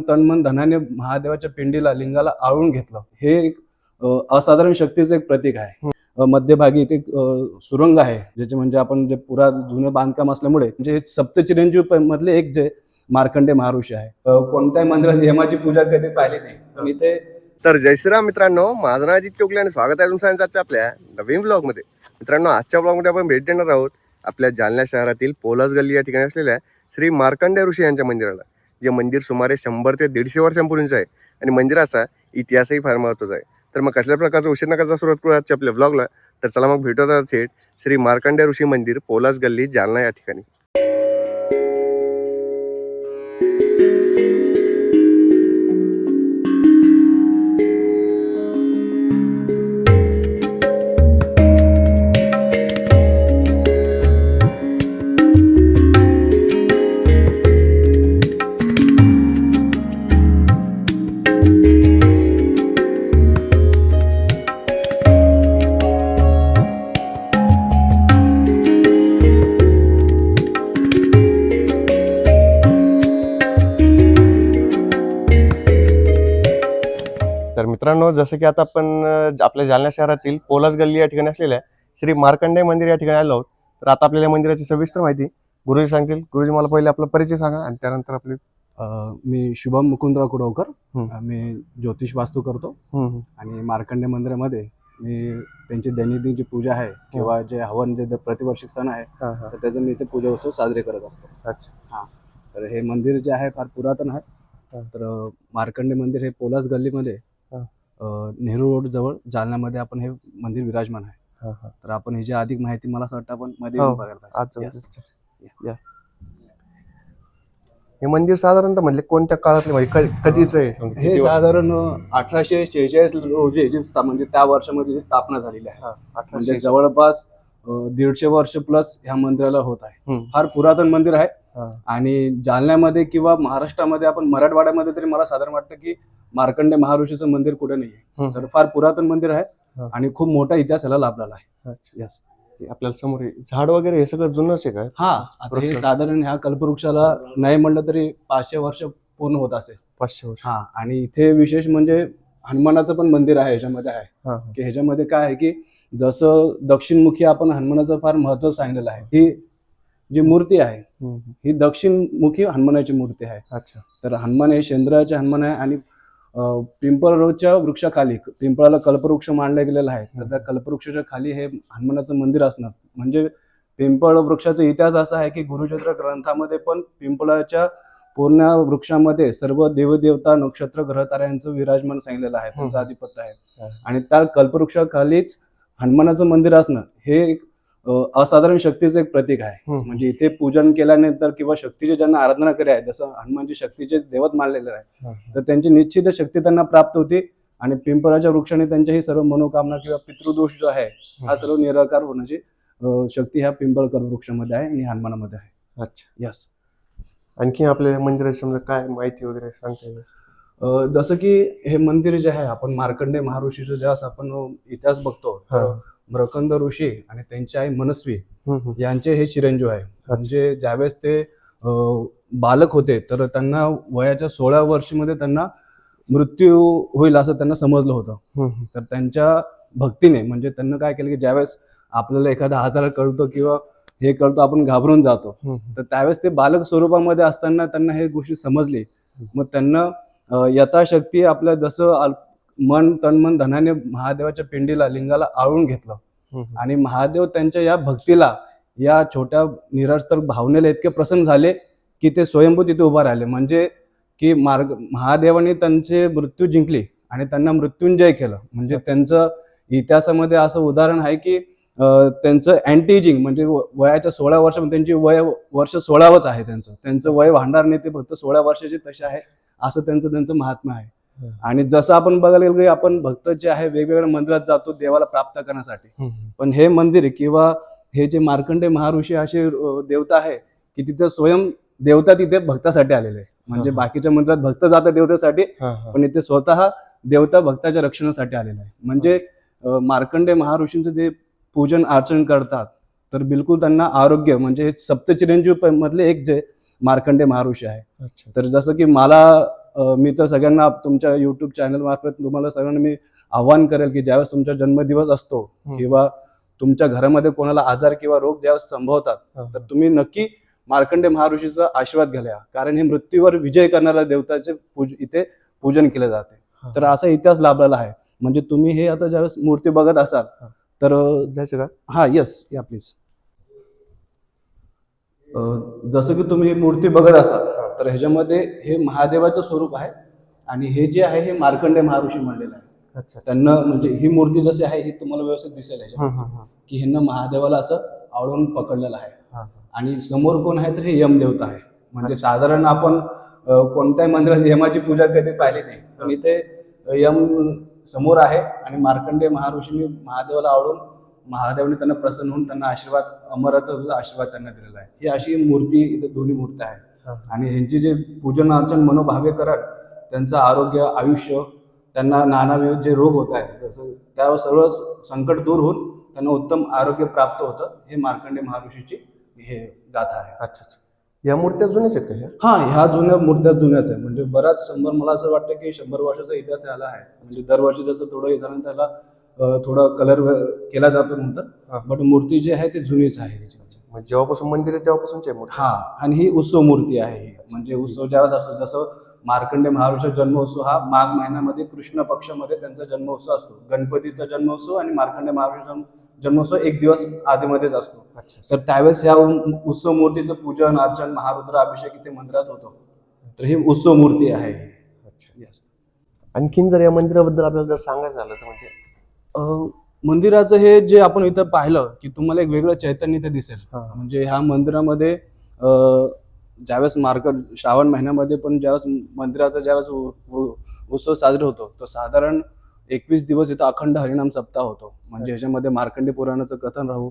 तन मन धनाने महादेवाच्या पिंडीला लिंगाला आळून घेतलं. हे एक असाधारण शक्तीचं एक प्रतीक आहे. मध्यभागी इथे सुरंग आहे, ज्याचे म्हणजे आपण जे पुरा जुनं बांधकाम असल्यामुळे म्हणजे हे सप्तचिरंजीव मधले एक जे मार्कंडे महर्षी आहे. कोणत्याही मंदिरात यमाची पूजा कधी पाहिली नाही, पण इथे तर जय श्रीराम मित्रांनो, माझं नाव आदित्य उगले आणि स्वागत आहे तुमचं आजच्या आपल्या नवीन ब्लॉग मध्ये. मित्रांनो, आजच्या ब्लॉग मध्ये आपण भेट देणार आहोत आपल्या जालना शहरातील पोलास गल्ली या ठिकाणी असलेल्या श्री मार्कंडे ऋषी यांच्या मंदिराला. जे मंदिर सुमारे 100 ते 150 वर्षांपूर्वीचं आहे आणि मंदिराचा इतिहासही फार महत्त्वाचा आहे. तर मग कसल्या प्रकारचा उशीर न करता सुरुवात करू आजच्या आपल्या ब्लॉगला. तर चला मग भेटूया थेट श्री मार्कंडे ऋषी मंदिर पोलास गल्ली जालना या ठिकाणी. तर मित्रांनो, जसं की आता आपण आपल्या जालना शहरातील पोलास गल्ली या ठिकाणी असलेल्या श्री मार्कंडे मंदिर या ठिकाणी आलो आहोत. तर आता आपल्याला मंदिराची सविस्तर माहिती गुरुजी सांगतील. गुरुजी, मला पहिले आपला परिचय सांगा आणि त्यानंतर आपली. मी शुभम मुकुंदराव कुडवकर. मी ज्योतिष वास्तू करतो आणि मार्कंडे मंदिरामध्ये मी त्यांची दैनंदिन जी पूजा आहे किंवा जे हवन जे प्रतिवर्षिक सण आहे तर त्याचं मी इथे पूजा उत्सव साजरे करत असतो. अच्छा. हां, तर हे मंदिर जे आहे फार पुरातन आहे. तर मार्कंडे मंदिर हे पोलास गल्लीमध्ये नेहरू रोड जवळ जालन्यामध्ये आपण हे मंदिर विराजमान आहे. तर आपण ह्याची अधिक माहिती मला असं वाटतं आपण मध्ये बघायला. हे मंदिर साधारणतः म्हणजे कोणत्या काळातले, म्हणजे कधीच आहे? हे साधारण 1846 रोजी म्हणजे त्या वर्षामध्ये जी स्थापना झालेली आहे. म्हणजे जवळपास 150 वर्ष प्लस ह्या मंदिराला होत आहे. फार पुरातन मंदिर आहे आणि जालन्यामध्ये किंवा महाराष्ट्रामध्ये आपण मराठवाड्यामध्ये तरी मला साधारण वाटतं की मार्कंडे महर्षीचं मंदिर कुठे नाहीये. तर फार पुरातन मंदिर आहे आणि खूप मोठा इतिहास याला लाभलेला आहे. यस. आपल्याला समोर झाड वगैरे हे सगळं जुनंच आहे का? हा, हे साधारण ह्या कल्पवृक्षाला नाही म्हणलं तरी 500 वर्ष पूर्ण होत असेल. 500 वर्ष. हा, आणि इथे विशेष म्हणजे हनुमानाचं पण मंदिर आहे. ह्याच्यामध्ये आहे की ह्याच्यामध्ये काय आहे की जसं दक्षिणमुखी आपण हनुमानाचं फार महत्व सांगितलेलं आहे. ही जी मूर्ती आहे ही दक्षिणमुखी हनुमानाची मूर्ती आहे. अच्छा. तर हनुमान हे शेंद्राचे हनुमान आहे आणि पिंपळाच्या वृक्षाखाली, पिंपळाला कल्पवृक्ष मानला गेलेला आहे. तर त्या कल्पवृक्षाच्या खाली हे हनुमानाचं मंदिर असणार. म्हणजे पिंपळ वृक्षाचा इतिहास असा आहे की गुरुचरित्र ग्रंथामध्ये पण पिंपळाच्या पूर्ण वृक्षामध्ये सर्व देवदेवता, नक्षत्र, ग्रहताऱ्यांचं विराजमान सांगितलेलं आहे, त्यांचं आधिपत्य आहे. आणि त्या कल्पवृक्षाखालीच हनुमानाचं मंदिर असणं हे एक असाधारण शक्तीचं एक प्रतीक आहे. म्हणजे इथे पूजन केल्यानंतर किंवा शक्तीची ज्यांना आराधना केली आहे, जसं हनुमानजी शक्तीचे देवत मानलेले आहे, तर त्यांची निश्चित शक्ती त्यांना प्राप्त होती आणि पिंपळाच्या वृक्षाने त्यांच्याही सर्व मनोकामना किंवा पितृदोष जो आहे हा सर्व निराकार होण्याची शक्ती ह्या पिंपळ कल्पवृक्षामध्ये आहे आणि हनुमानामध्ये आहे. अच्छा. यस. आणखी आपल्या मंदिराची समजा काय माहिती वगैरे सांगता येईल? जसं की हे मंदिर जे आहे, आपण मार्कंडे महर्षीचा ज्यावेळेस आपण इतिहास बघतो, मृकंद ऋषी आणि त्यांची आई मनस्वी यांचे हे चिरंजीव आहे. म्हणजे ज्यावेळेस ते बालक होते तर त्यांना वयाच्या 16 वर्षामध्ये त्यांना मृत्यू होईल असं त्यांना समजलं होतं. तर त्यांच्या भक्तीने म्हणजे त्यांना काय केलं की ज्यावेळेस आपल्याला एखादा आजार कळतो किंवा हे कळतो आपण घाबरून जातो, तर त्यावेळेस ते बालक स्वरूपामध्ये असताना त्यांना हे गोष्टी समजली. मग त्यांना यथाशक्ती आपल्या जसं मन तन मन धनाने महादेवाच्या पिंडीला लिंगाला आळून घेतलं आणि महादेव त्यांच्या या भक्तीला, या छोट्या निरास्तर भावनेला इतके प्रसन्न झाले की ते स्वयंभू तिथे उभा राहिले. म्हणजे की महादेवाने त्यांचे मृत्यू जिंकली आणि त्यांना मृत्युंजय केलं. म्हणजे त्यांचं इतिहासामध्ये असं उदाहरण आहे की त्यांचं अँटीजिंग म्हणजे वयाच्या 16 वर्षामध्ये त्यांची वर्ष 16वच आहे. त्यांचं वय वाढणार नाही, ते फक्त 16 वर्षाचे तसे आहे असं त्यांचं महात्म्य आहे. आणि जसं आपण बघायला गेलो की आपण भक्त जे आहे वेगवेगळ्या मंदिरात जातो देवाला प्राप्त करण्यासाठी, पण हे मंदिर किंवा हे जे मार्कंडे महर्षी असे देवता आहे की तिथे स्वयं देवता तिथे भक्तासाठी आलेले आहे. म्हणजे बाकीच्या मंदिरात भक्त जातात देवतेसाठी, पण इथे स्वतः देवता भक्ताच्या रक्षणासाठी आलेला आहे. म्हणजे मार्कंडे महर्षींचं जे पूजन अर्चन करतात तर बिलकुल त्यांना आरोग्य, म्हणजे हे सप्तचिरंजीव मधले एक जे मार्कंडे महर्षी आहे. तर जसं की मला मी तर सगळ्यांना तुमच्या युट्यूब चॅनल मार्फत तुम्हाला सगळ्यांना मी आव्हान करेल की ज्यावेळेस तुमचा जन्मदिवस असतो किंवा तुमच्या घरामध्ये कोणाला आजार किंवा रोग ज्यावेळेस संभवतात तर तुम्ही नक्की मार्कंडे महर्षीचा आशीर्वाद घ्या, कारण हे मृत्यूवर विजय करणाऱ्या देवताचे इथे पूजन केले जाते. तर असा इतिहास लाभलेला आहे. म्हणजे तुम्ही हे आता ज्यावेळेस मूर्ती बघत असाल तर हा यस या प्लीज. जसं की तुम्ही ही मूर्ती बघत असाल तर ह्याच्यामध्ये हे महादेवाचं स्वरूप आहे आणि हे जे आहे हे मार्कंडे महर्षी म्हणलेलं आहे. त्यांना म्हणजे ही मूर्ती जशी आहे ही तुम्हाला व्यवस्थित दिसेल की ह्यांना महादेवाला असं आवळून पकडलेलं आहे. आणि समोर कोण आहे तर हे यम देवता आहे. म्हणजे साधारण आपण कोणत्याही मंदिरात यमाची पूजा कधी पाहिली नाही, पण इथे यम समोर आहे आणि मार्कंडे महर्षींनी महादेवाला आवडून महादेवाने त्यांना प्रसन्न होऊन त्यांना आशीर्वाद, अमराचा आशीर्वाद त्यांना दिलेला आहे. ही अशी मूर्ती इथे दोन्ही मूर्ती आहे. आणि ह्यांची जे पूजन अर्चन मनोभावे करत त्यांचं आरोग्य, आयुष्य, त्यांना नानाविध जे रोग होत आहेत जसं त्यावर सर्व संकट दूर होऊन त्यांना उत्तम आरोग्य प्राप्त होतं. हे मार्कंडे महर्षीची हे गाथा आहे. अच्छा, या मूर्त्या जुन्याच आहेत का? हा, ह्या जुन्या मूर्त्या जुन्याच आहे. म्हणजे बराच 100, मला असं वाटतं की 100 वर्षाचा इतिहास त्याला आहे. म्हणजे दरवर्षी जसं थोडं हे झालं त्याला थोडा कलर केला जातो नंतर, बट मूर्ती जी आहे ती जुनीच आहे. म्हणजे जेव्हापासून मंदिर आहे तेव्हापासूनची मूर्ती. हा, आणि ही उत्सव मूर्ती आहे. म्हणजे उत्सव ज्यावेळेस असतो, जसं मार्कंडे महर्षी जन्मोत्सव हा माघ महिन्यामध्ये कृष्ण पक्षामध्ये त्यांचा जन्मोत्सव असतो. गणपतीचा जन्मोत्सव आणि मार्कंडे महर्षी जन्मोत्सव एक दिवस आधीमध्येच असतो. तर त्यावेळेस या उत्सव मूर्तीचं पूजन अर्चन, महारुद्र अभिषेक इथे मंदिरात होतो. तर ही उत्सव मूर्ती आहे. आणखीन जर या मंदिराबद्दल आपल्याला जर सांगायचं झालं तर म्हणजे मंदिराचं हे जे आपण इथं पाहिलं की तुम्हाला एक वेगळं चैतन्य इथे दिसेल. म्हणजे ह्या मंदिरामध्ये ज्यावेळेस श्रावण महिन्यामध्ये पण ज्यावेळेस मंदिराचा ज्यावेळेस उत्सव साजरा होतो तर साधारण 21 दिवस इथं अखंड हरिनाम सप्ताह होतो. म्हणजे ह्याच्यामध्ये मार्कंडे पुराणाचं कथन राहू,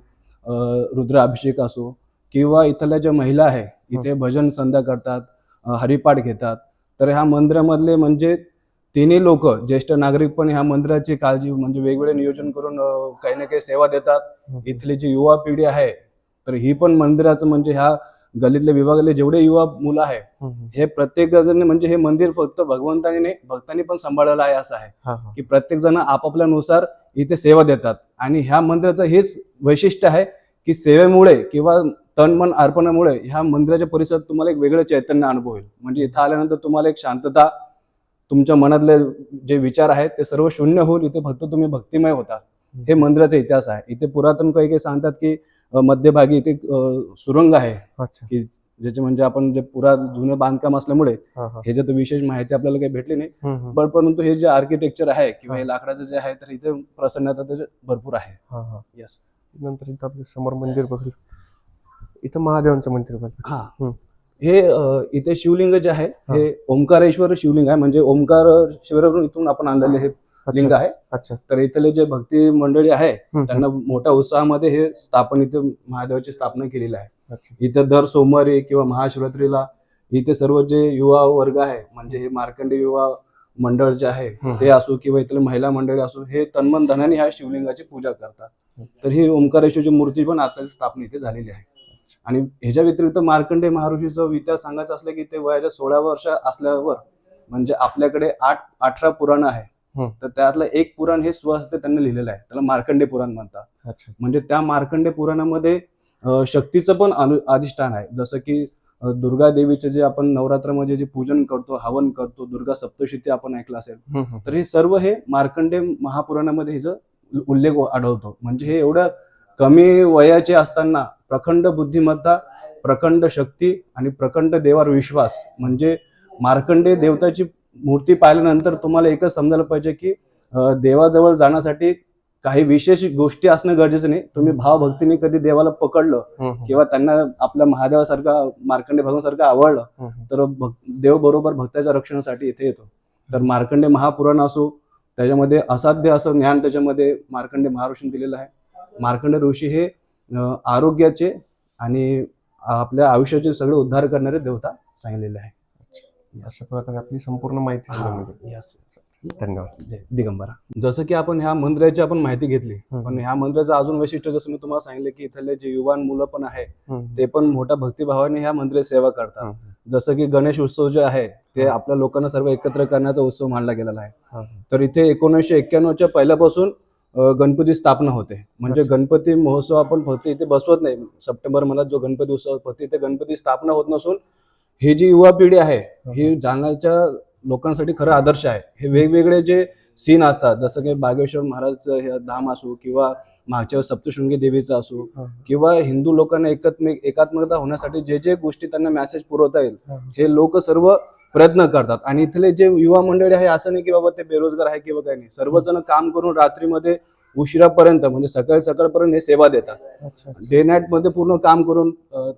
रुद्राभिषेक असो, किंवा इथल्या ज्या महिला आहे इथे भजन संध्या करतात, हरिपाठ घेतात. तर ह्या मंदिरामधले म्हणजे तिन्ही लोक, ज्येष्ठ नागरिक पण ह्या मंदिराची काळजी म्हणजे वेगवेगळे नियोजन करून काही ना काही सेवा देतात. इथली जी युवा पिढी आहे तर ही पण मंदिराचं म्हणजे ह्या गल्लीतल्या विभागातले जेवढे युवा मुलं आहे हे प्रत्येक जण म्हणजे हे मंदिर फक्त भगवंतानी नाही भक्तांनी पण सांभाळलेलं आहे. असं आहे की प्रत्येक जण आपापल्यानुसार इथे सेवा देतात. आणि ह्या मंदिराचं हेच वैशिष्ट्य आहे की सेवेमुळे किंवा तन मन अर्पणामुळे ह्या मंदिराच्या परिसरात तुम्हाला एक वेगळं चैतन्य अनुभव होईल. म्हणजे इथं आल्यानंतर तुम्हाला एक शांतता, तुमच्या मनातले जे विचार आहेत ते सर्व शून्य होऊन इथे फक्त तुम्ही भक्तिमय होता. हे मंदिराचा इतिहास आहे. इथे पुरातन काही सांगतात की मध्यभागी इथे सुरंग आहे की ज्याचे म्हणजे आपण जे जुनं बांधकाम असल्यामुळे ह्याच्यात विशेष माहिती आपल्याला काही भेटली नाही. बट परंतु हे जे आर्किटेक्चर आहे किंवा हे लाकडाचं जे आहे तर इथे प्रसन्नता त्याचे भरपूर आहे. यस. नंतर इथं आपलं समोर मंदिर बघितलं, इथं महादेवांचं मंदिर बघितलं. हा, हे इथे शिवलिंग जे आहे हे ओंकारेश्वर शिवलिंग आहे. म्हणजे ओंकार शिवरून इथून आपण आणलेले हे लिंग आहे. तर इथले जे भक्ती मंडळी आहे त्यांना मोठ्या उत्साहामध्ये हे स्थापन इथे महादेवाची स्थापना केलेली आहे. इथे दर सोमवारी किंवा महाशिवरात्रीला इथे सर्व जे युवा वर्ग आहे म्हणजे हे मार्कंडे युवा मंडळ जे आहे ते असो किंवा इथले महिला मंडळी असो, हे तन्मन धनाने ह्या शिवलिंगाची पूजा करतात. तर ही ओंकारेश्वरची मूर्ती पण आता स्थापना इथे झालेली आहे. आणि ह्याच्या व्यतिरिक्त मार्कंडे महर्षीचा इतिहास सांगायचा असला की ते वयाच्या 16 वर्ष असल्यावर म्हणजे आपल्याकडे 18 पुराण आहे. तर त्यातलं एक पुराण हे स्वहस्ते त्यांनी लिहिलेलं आहे, त्याला मार्कंडे पुराण म्हणतात. म्हणजे त्या मार्कंडे पुराणामध्ये शक्तीचं पण अधिष्ठान आहे. जसं की दुर्गा देवीचे जे आपण नवरात्रामध्ये जे पूजन करतो, हवन करतो, दुर्गा सप्तशती आपण ऐकलं असेल, तर हे सर्व हे मार्कंडे महापुराणामध्ये हिचं उल्लेख आढळतो. म्हणजे हे एवढं कमी वयाचे असताना प्रखंड बुद्धिमत्ता, प्रखंड शक्ती आणि प्रखंड देवावर विश्वास. म्हणजे मार्कंडे देवताची मूर्ती पाहिल्यानंतर तुम्हाला एकच समजायला पाहिजे की देवाजवळ जाण्यासाठी काही विशेष गोष्टी असणं गरजेचं नाही. तुम्ही भावभक्तीने कधी देवाला पकडलं किंवा त्यांना आपल्या महादेवासारखा, मार्कंडे भगवानसारखं आवडलं तर देव बरोबर भक्ताच्या रक्षणासाठी इथे येतो. तर मार्कंडे महापुराण असो, त्याच्यामध्ये असाध्य असं ज्ञान त्याच्यामध्ये मार्कंडे महर्षींनी दिलेलं आहे. मार्कंडे ऋषी हे आरोग्याचे आणि आपल्या आयुष्याचे सगळे उद्धार करणारे देवता सांगितलेले आहे. अशा प्रकारे आपली संपूर्ण माहिती. धन्यवाद. दिगंबरा. जसं की आपण ह्या मंदिराची आपण माहिती घेतली, पण ह्या मंदिराचं अजून वैशिष्ट्य जसं मी तुम्हाला सांगितलं की इथले जे युवान मुलं पण आहे ते पण मोठ्या भक्तिभावाने ह्या मंदिरात सेवा करतात. जसं की गणेश उत्सव जे आहे ते आपल्या लोकांना सर्व एकत्र करण्याचा उत्सव मानला गेलेला आहे. हा. तर इथे 1991च्या पहिल्यापासून गणपती स्थापना होते. म्हणजे अच्छा. गणपती महोत्सव आपण फक्त इथे बसवत नाही. सप्टेंबर महिन्यात जो गणपती उत्सव फक्त इथे गणपती स्थापना होत नसून ही जी युवा पिढी आहे ही जालन्याच्या लोकांसाठी खरं आदर्श आहे. हे वेगवेगळे जे सीन असतात जसं की बागेश्वर महाराजचं हे धाम असो किंवा मागच्या वेळेस सप्तशृंगी देवीचं असो किंवा हिंदू लोकांना एकात्मकता होण्यासाठी जे जे गोष्टी त्यांना मेसेज पुरवता येईल हे लोक सर्व प्रयत्न करतात. आणि इथले जे युवा मंडळी आहे असं नाही की बाबा ते बेरोजगार आहे किंवा काही नाही, सर्वजण काम करून रात्रीमध्ये उशिरापर्यंत म्हणजे सकाळपर्यंत हे सेवा देतात. डे नाईट मध्ये पूर्ण काम करून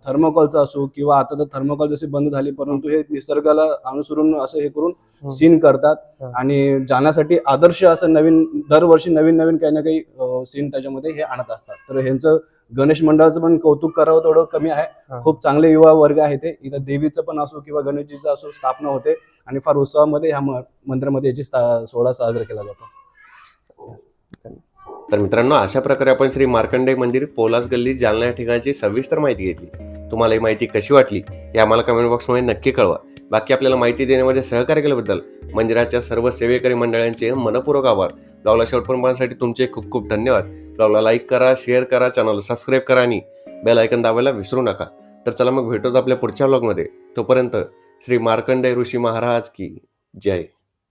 थर्मोकॉलचं असो किंवा आता तर थर्मोकॉल जशी बंद झाली परंतु हे निसर्गाला अनुसरून असं हे करून सीन करतात आणि जाण्यासाठी आदर्श असं नवीन दरवर्षी नवीन काही ना काही सीन त्याच्यामध्ये हे आणत असतात. तर ह्यांचं गणेश मंडळाचं पण कौतुक करावं तेवढं कमी आहे. खूप चांगले युवा वर्ग आहे ते. इथं देवीचं पण असो किंवा गणेशजीचं असो स्थापना होते आणि फार उत्सवामध्ये ह्या मंदिरामध्ये याची सोहळा साजरा केला जातो. तर मित्रांनो, अशा प्रकारे आपण श्री मार्कंडेय मंदिर पोलास गल्ली जालना या ठिकाणची सविस्तर माहिती घेतली. तुम्हाला ही माहिती कशी वाटली हे आम्हाला कमेंट बॉक्समध्ये नक्की कळवा. बाकी आपल्याला माहिती देण्यामध्ये सहकार्य केल्याबद्दल मंदिराच्या सर्व सेवेकरी मंडळांचे मनपूर्वक आभार. ब्लॉगला शेवटपर्यंत पाहण्यासाठी तुमचे खूप खूप धन्यवाद. ब्लॉगला लाईक करा, शेअर करा, चॅनलला सबस्क्राईब करा आणि बेल आयकन दाबायला विसरू नका. तर चला मग भेटूत आपल्या पुढच्या ब्लॉगमध्ये. तोपर्यंत श्री मार्कंडेय ऋषी महाराज की जय.